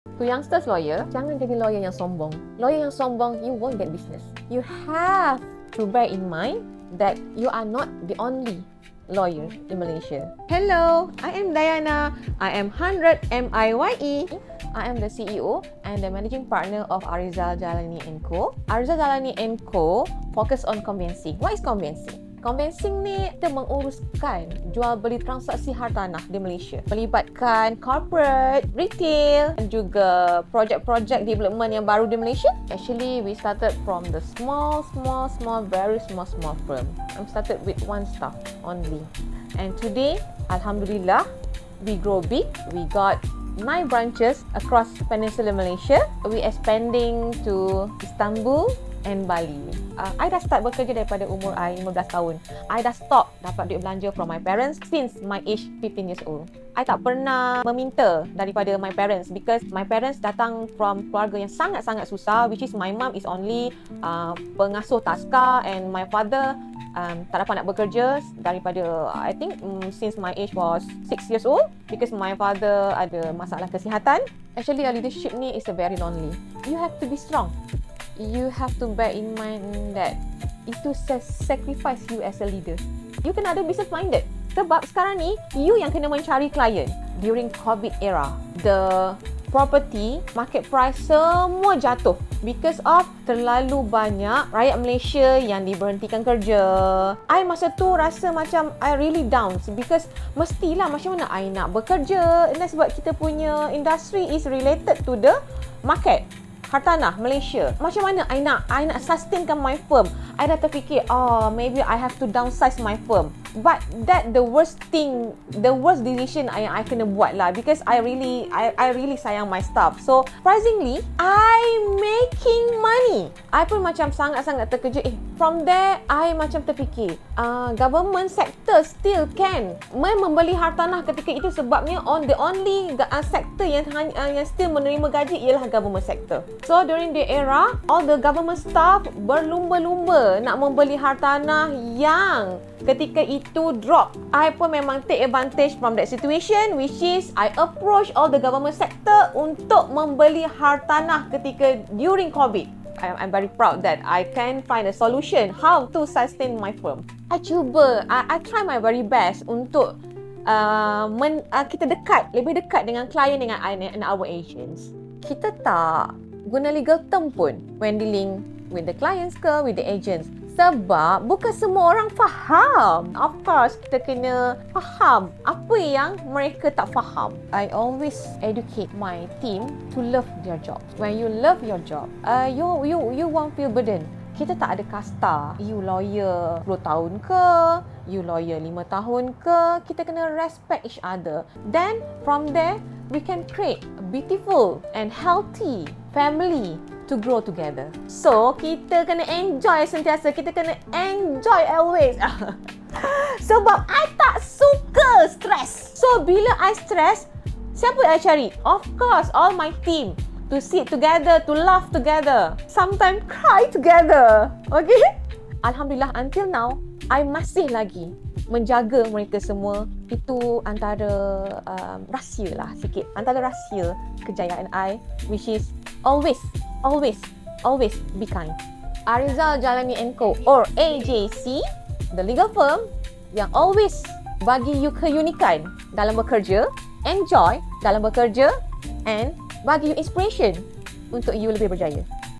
To youngsters lawyer, jangan jadi lawyer yang sombong. Lawyer yang sombong, you won't get business. You have to bear in mind that you are not the only lawyer in Malaysia. Hello, I am Diana. I am 100 MIYE. I am the CEO and the managing partner of Arizal Jailani Co. Arizal Jailani Co focus on conveyancing. What is conveyancing? Conveyancing ni kita menguruskan jual beli transaksi hartanah di Malaysia, melibatkan corporate, retail dan juga projek-projek development yang baru di Malaysia. Actually, we started from the very small firm. I started with one staff only. And today, Alhamdulillah, we grow big. We got 9 branches across Peninsula Malaysia. We expanding to Istanbul and Bali. I dah start bekerja daripada umur I 15 tahun. I dah stop dapat duit belanja from my parents since my age 15 years old. I tak pernah meminta daripada my parents because my parents datang from keluarga yang sangat-sangat susah, which is my mom is only pengasuh taska and my father tak dapat nak bekerja daripada I think since my age was 6 years old because my father ada masalah kesihatan. Actually, a leadership ni is a very lonely. You have to be strong. You have to bear in mind that itu sacrifice you as a leader. You kena ada business minded. Sebab sekarang ni, you yang kena mencari klien. During COVID era, the property market price semua jatuh because of terlalu banyak rakyat Malaysia yang diberhentikan kerja. I masa tu rasa macam I really down because mestilah macam mana I nak bekerja. Dan sebab kita punya industry is related to the market hartanah Malaysia. Macam mana I nak sustainkan my firm. I dah terfikir, maybe I have to downsize my firm. But that the worst decision I kena buat lah because I really sayang my staff. So surprisingly, I making money. I pun macam sangat-sangat terkejut. From there, I macam terfikir, government sector still can membeli hartanah ketika itu sebabnya the only sector yang still menerima gaji ialah government sector. So during the era, all the government staff berlumba-lumba nak membeli hartanah yang ketika itu drop. I pun memang take advantage from that situation, which is I approach all the government sector untuk membeli hartanah ketika during COVID. I'm very proud that I can find a solution how to sustain my firm. I cuba, I try my very best untuk kita lebih dekat dengan klien dengan our agents. Kita tak guna legal term pun when dealing with the clients ke, with the agents. Sebab bukan semua orang faham. Of course, kita kena faham apa yang mereka tak faham. I always educate my team to love their job. When you love your job, you won't feel burden. Kita tak ada kasta. You lawyer 10 tahun ke, you lawyer 5 tahun ke, kita kena respect each other. Then from there, we can create a beautiful and healthy family to grow together. So, kita kena enjoy sentiasa. Kita kena enjoy always. Sebab I tak suka stress. So, bila I stress, siapa I cari? Of course, all my team. To sit together, to laugh together. Sometimes cry together. Okay? Alhamdulillah, until now, I masih lagi menjaga mereka semua. Itu antara rahsia lah sikit. Antara rahsia kejayaan I, which is always be kind. Arizal Jailani Co or AJC, the legal firm yang always bagi you keunikan dalam bekerja, enjoy dalam bekerja and bagi you inspiration untuk you lebih berjaya.